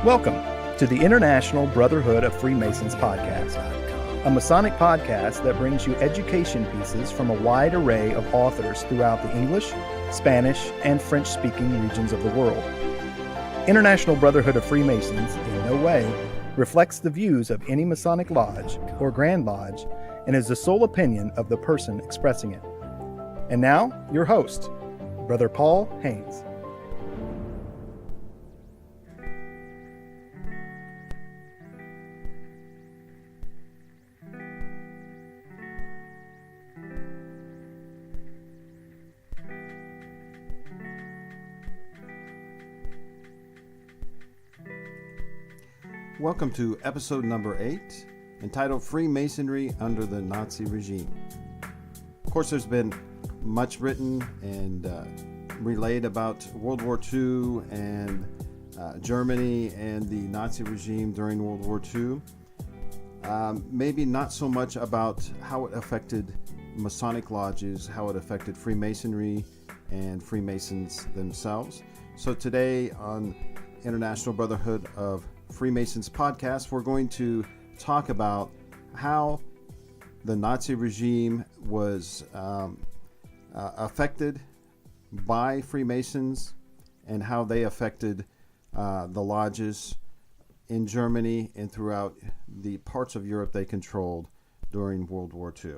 Welcome to the International Brotherhood of Freemasons podcast, a Masonic podcast that brings you education pieces from a wide array of authors throughout the English, Spanish, and French-speaking regions of the world. International Brotherhood of Freemasons in no way reflects the views of any Masonic lodge or Grand Lodge and is the sole opinion of the person expressing it. And now, your host, Brother Paul Haynes. Welcome to episode number 8, entitled Freemasonry Under the Nazi Regime. Of course, there's been much written and relayed about World War II and Germany and the Nazi regime during World War II. Maybe not so much about how it affected Masonic lodges, how it affected Freemasonry and Freemasons themselves. So today on International Brotherhood of Freemasons podcast, we're going to talk about how the Nazi regime was affected by Freemasons and how they affected the lodges in Germany and throughout the parts of Europe they controlled during World War II.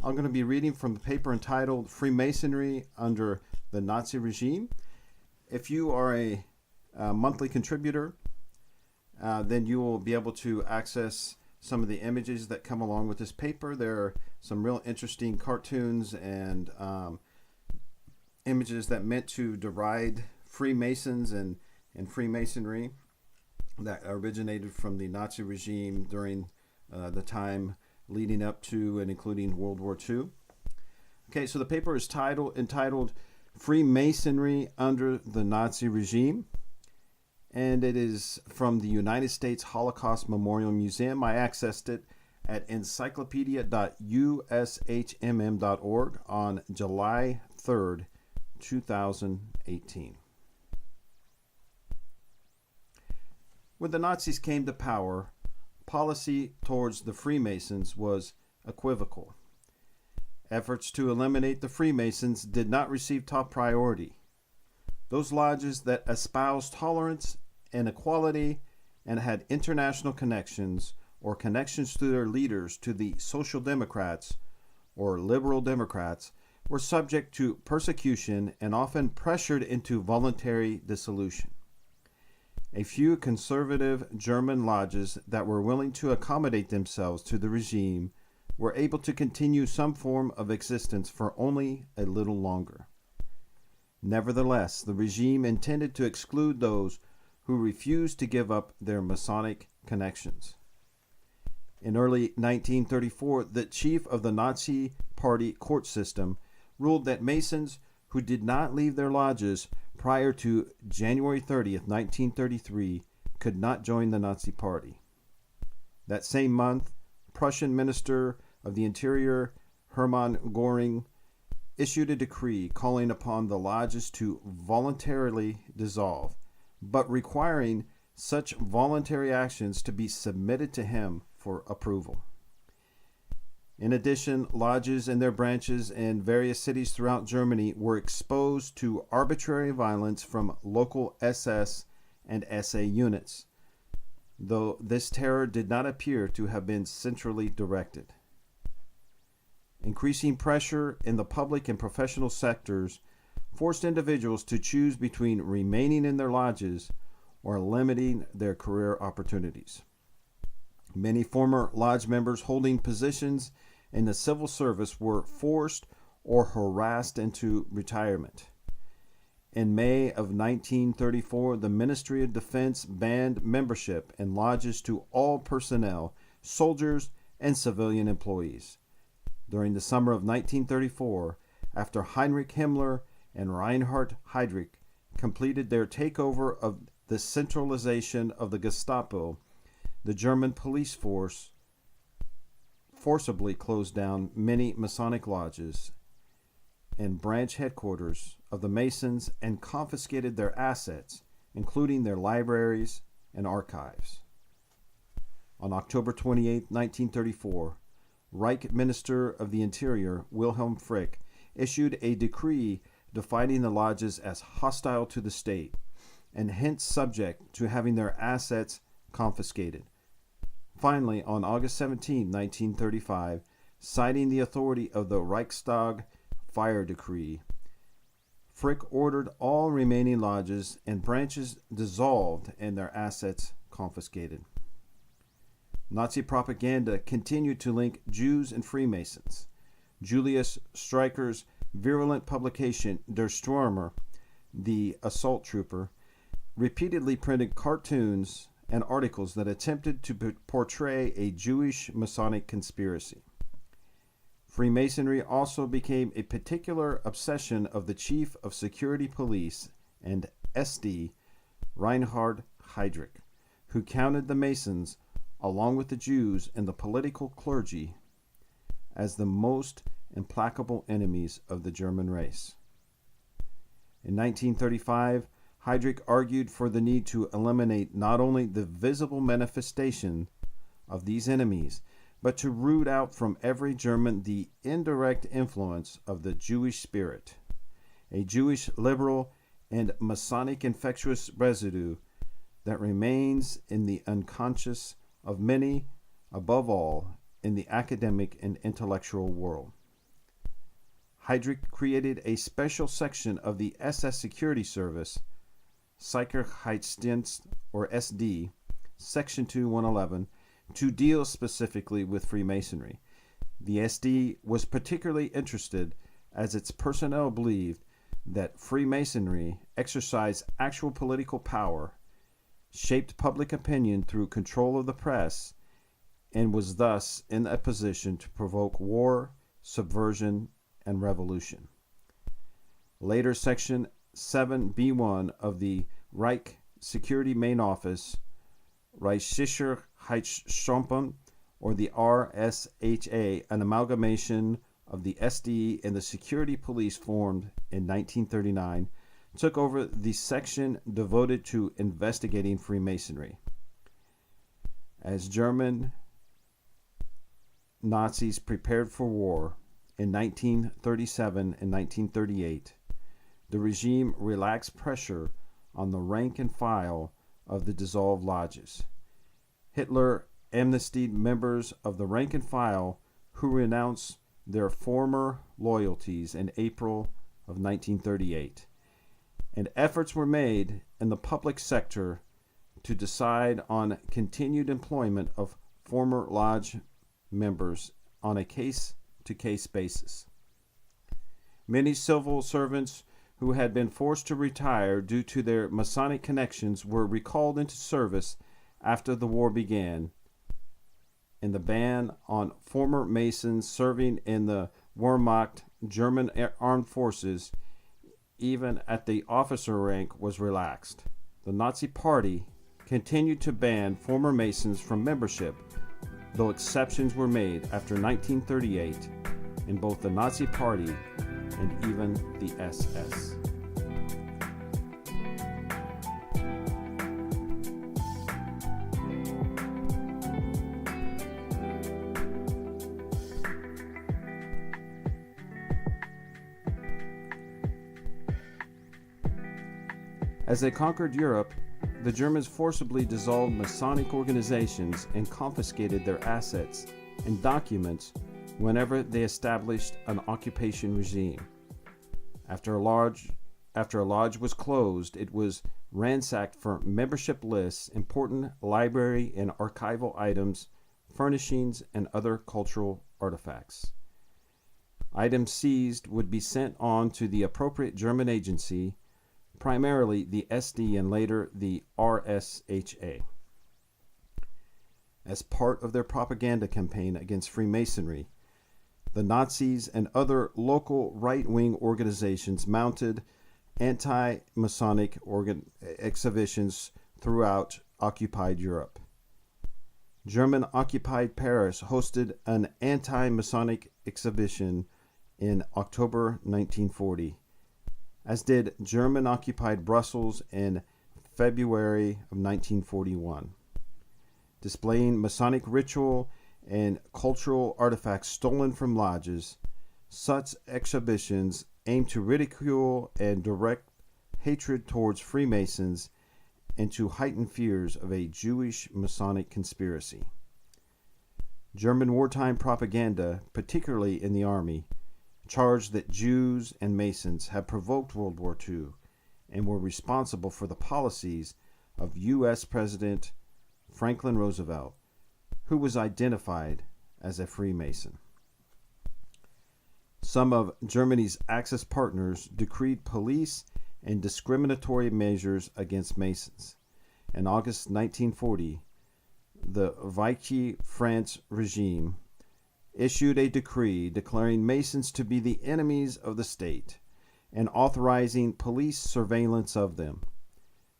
I'm going to be reading from the paper entitled Freemasonry Under the Nazi Regime. If you are a monthly contributor, then you will be able to access some of the images that come along with this paper. There are some real interesting cartoons and images that meant to deride Freemasons and Freemasonry that originated from the Nazi regime during the time leading up to and including World War II. Okay, so the paper is entitled Freemasonry Under the Nazi Regime, and it is from the United States Holocaust Memorial Museum. I accessed it at encyclopedia.ushmm.org on July 3rd, 2018. When the Nazis came to power, policy towards the Freemasons was equivocal. Efforts to eliminate the Freemasons did not receive top priority. Those lodges that espoused tolerance and equality and had international connections or connections to their leaders to the Social Democrats or Liberal Democrats were subject to persecution and often pressured into voluntary dissolution. A few conservative German lodges that were willing to accommodate themselves to the regime were able to continue some form of existence for only a little longer. Nevertheless, the regime intended to exclude those who refused to give up their Masonic connections. In early 1934, the chief of the Nazi Party court system ruled that Masons who did not leave their lodges prior to January 30th, 1933, could not join the Nazi Party. That same month, Prussian Minister of the Interior Hermann Göring issued a decree calling upon the lodges to voluntarily dissolve, but requiring such voluntary actions to be submitted to him for approval. In addition, lodges and their branches in various cities throughout Germany were exposed to arbitrary violence from local SS and SA units, though this terror did not appear to have been centrally directed. Increasing pressure in the public and professional sectors forced individuals to choose between remaining in their lodges or limiting their career opportunities. Many former lodge members holding positions in the civil service were forced or harassed into retirement. In May of 1934, the Ministry of Defense banned membership in lodges to all personnel, soldiers, and civilian employees. During the summer of 1934, after Heinrich Himmler and Reinhard Heydrich completed their takeover of the centralization of the Gestapo, the German police force forcibly closed down many Masonic lodges and branch headquarters of the Masons and confiscated their assets, including their libraries and archives. On October 28, 1934, Reich Minister of the Interior Wilhelm Frick issued a decree defining the lodges as hostile to the state and hence subject to having their assets confiscated. Finally, on August 17, 1935, citing the authority of the Reichstag fire decree, Frick ordered all remaining lodges and branches dissolved and their assets confiscated. Nazi propaganda continued to link Jews and Freemasons. Julius Streicher's virulent publication, Der Stürmer, the assault trooper, repeatedly printed cartoons and articles that attempted to portray a Jewish Masonic conspiracy. Freemasonry also became a particular obsession of the Chief of Security Police and SD, Reinhard Heydrich, who counted the Masons, along with the Jews and the political clergy, as the most implacable enemies of the German race. In 1935, Heydrich argued for the need to eliminate not only the visible manifestation of these enemies, but to root out from every German the indirect influence of the Jewish spirit, a Jewish liberal and Masonic infectious residue that remains in the unconscious of many, above all, in the academic and intellectual world. Heydrich created a special section of the SS Security Service, Sicherheitsdienst, or SD, Section 2-111, to deal specifically with Freemasonry. The SD was particularly interested as its personnel believed that Freemasonry exercised actual political power, shaped public opinion through control of the press, and was thus in a position to provoke war, subversion, and revolution. Later, Section 7B1 of the Reich Security Main Office, Reichssicherheitsstrophen, or the RSHA, an amalgamation of the SD and the security police formed in 1939, took over the section devoted to investigating Freemasonry. As German Nazis prepared for war in 1937 and 1938, the regime relaxed pressure on the rank and file of the dissolved lodges. Hitler amnestied members of the rank and file who renounced their former loyalties in April of 1938, and efforts were made in the public sector to decide on continued employment of former lodge members on a case-to-case basis. Many civil servants who had been forced to retire due to their Masonic connections were recalled into service after the war began, and the ban on former Masons serving in the Wehrmacht, German armed forces, even at the officer rank, was relaxed. The Nazi Party continued to ban former Masons from membership, though exceptions were made after 1938 in both the Nazi Party and even the SS. As they conquered Europe, the Germans forcibly dissolved Masonic organizations and confiscated their assets and documents whenever they established an occupation regime. After a lodge was closed, it was ransacked for membership lists, important library and archival items, furnishings, and other cultural artifacts. Items seized would be sent on to the appropriate German agency, primarily the SD and later the RSHA. As part of their propaganda campaign against Freemasonry, the Nazis and other local right-wing organizations mounted anti-Masonic exhibitions throughout occupied Europe. German-occupied Paris hosted an anti-Masonic exhibition in October 1940, as did German-occupied Brussels in February of 1941, displaying Masonic ritual and cultural artifacts stolen from lodges. Such exhibitions aim to ridicule and direct hatred towards Freemasons and to heighten fears of a Jewish Masonic conspiracy. German wartime propaganda, particularly in the army, charged that Jews and Masons had provoked World War II and were responsible for the policies of U.S. President Franklin Roosevelt, who was identified as a Freemason. Some of Germany's Axis partners decreed police and discriminatory measures against Masons. In August 1940, the Vichy France regime issued a decree declaring Masons to be the enemies of the state and authorizing police surveillance of them.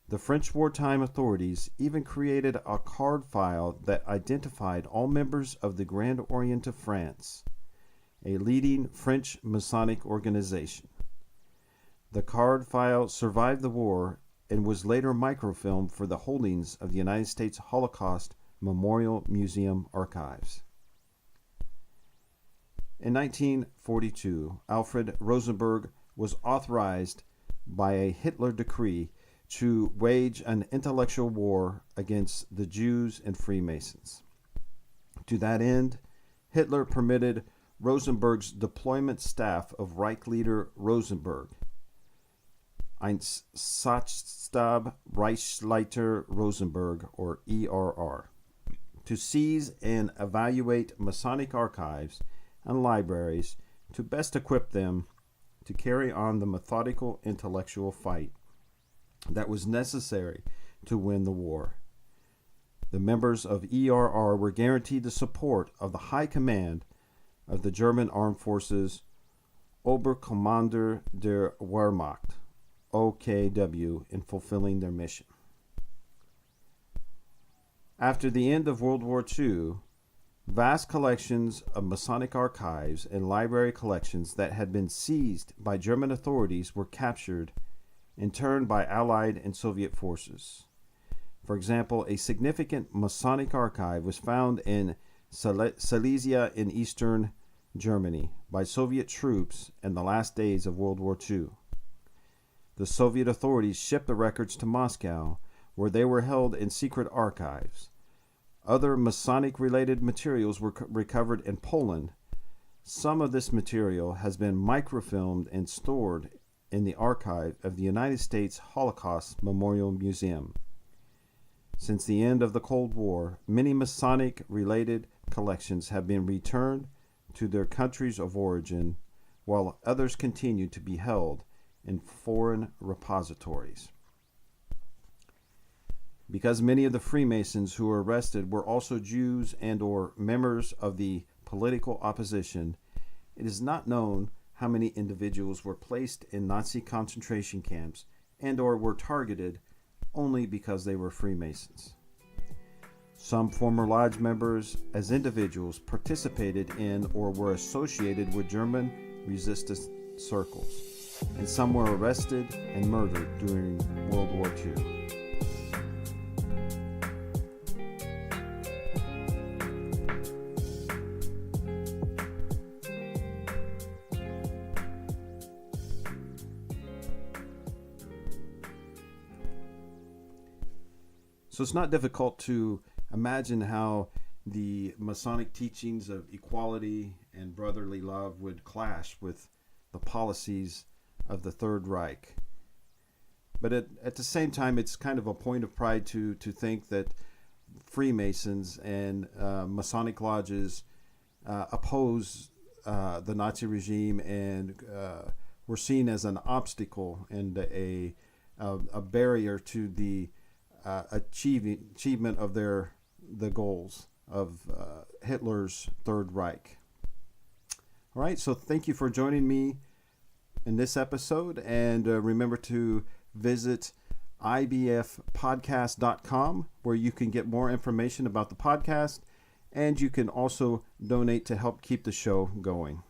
The French wartime authorities even created a card file that identified all members of the Grand Orient of France, a leading French Masonic organization. The card file survived the war and was later microfilmed for the holdings of the United States Holocaust Memorial Museum archives. In 1942, Alfred Rosenberg was authorized by a Hitler decree to wage an intellectual war against the Jews and Freemasons. To that end, Hitler permitted Rosenberg's deployment staff of Reich leader Rosenberg, Einsatzstab Reichsleiter Rosenberg, or ERR, to seize and evaluate Masonic archives and libraries to best equip them to carry on the methodical intellectual fight that was necessary to win the war. The members of ERR were guaranteed the support of the High Command of the German Armed Forces, Oberkommandeur der Wehrmacht, OKW, in fulfilling their mission. After the end of World War II, vast collections of Masonic archives and library collections that had been seized by German authorities were captured and turned by Allied and Soviet forces. For example, a significant Masonic archive was found in Silesia in eastern Germany by Soviet troops in the last days of World War II. The Soviet authorities shipped the records to Moscow, where they were held in secret archives. Other Masonic-related materials were recovered in Poland. Some of this material has been microfilmed and stored in the archive of the United States Holocaust Memorial Museum. Since the end of the Cold War, many Masonic-related collections have been returned to their countries of origin, while others continue to be held in foreign repositories. Because many of the Freemasons who were arrested were also Jews and or members of the political opposition, it is not known how many individuals were placed in Nazi concentration camps and or were targeted only because they were Freemasons. Some former lodge members as individuals participated in or were associated with German resistance circles, and some were arrested and murdered during World War II. So it's not difficult to imagine how the Masonic teachings of equality and brotherly love would clash with the policies of the Third Reich. But at the same time, it's kind of a point of pride to think that Freemasons and Masonic lodges oppose the Nazi regime and were seen as an obstacle and a barrier to the achievement of the goals of Hitler's Third Reich. All right, so thank you for joining me in this episode, and remember to visit ibfpodcast.com, where you can get more information about the podcast, and you can also donate to help keep the show going.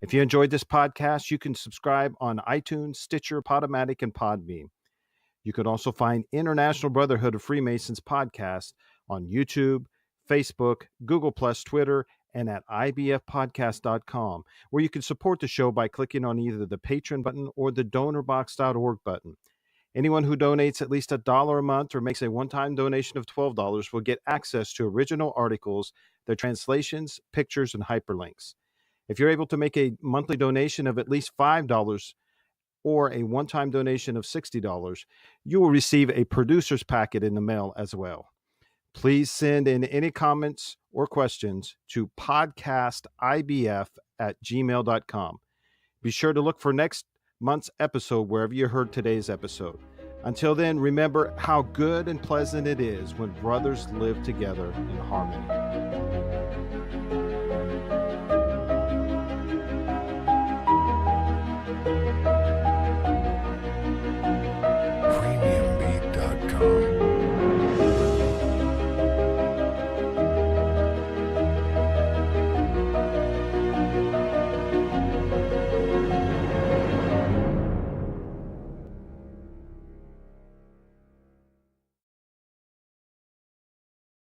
If you enjoyed this podcast, you can subscribe on iTunes, Stitcher, Podomatic, and Podbean. You can also find International Brotherhood of Freemasons podcast on YouTube, Facebook, Google+, Twitter, and at ibfpodcast.com, where you can support the show by clicking on either the Patreon button or the donorbox.org button. Anyone who donates at least $1 a month or makes a one-time donation of $12 will get access to original articles, their translations, pictures, and hyperlinks. If you're able to make a monthly donation of at least $5 or a one-time donation of $60, you will receive a producer's packet in the mail as well. Please send in any comments or questions to podcastibf@gmail.com. Be sure to look for next month's episode wherever you heard today's episode. Until then, remember how good and pleasant it is when brothers live together in harmony.